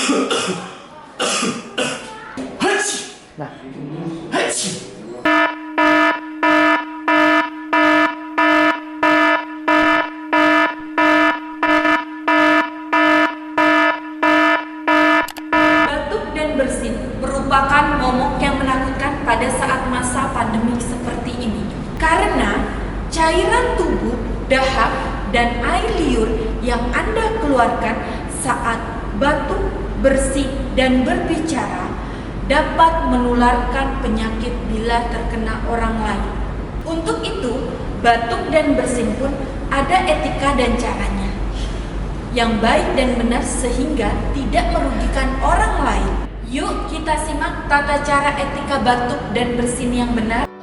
Nah, batuk dan bersin merupakan momok yang menakutkan pada saat masa pandemi seperti ini. Karena cairan tubuh, dahak, dan air liur yang Anda keluarkan saat batuk, bersin, dan berbicara dapat menularkan penyakit bila terkena orang lain. Untuk itu, batuk dan bersin pun ada etika dan caranya yang baik dan benar sehingga tidak merugikan orang lain. Yuk kita simak tata cara etika batuk dan bersin yang benar.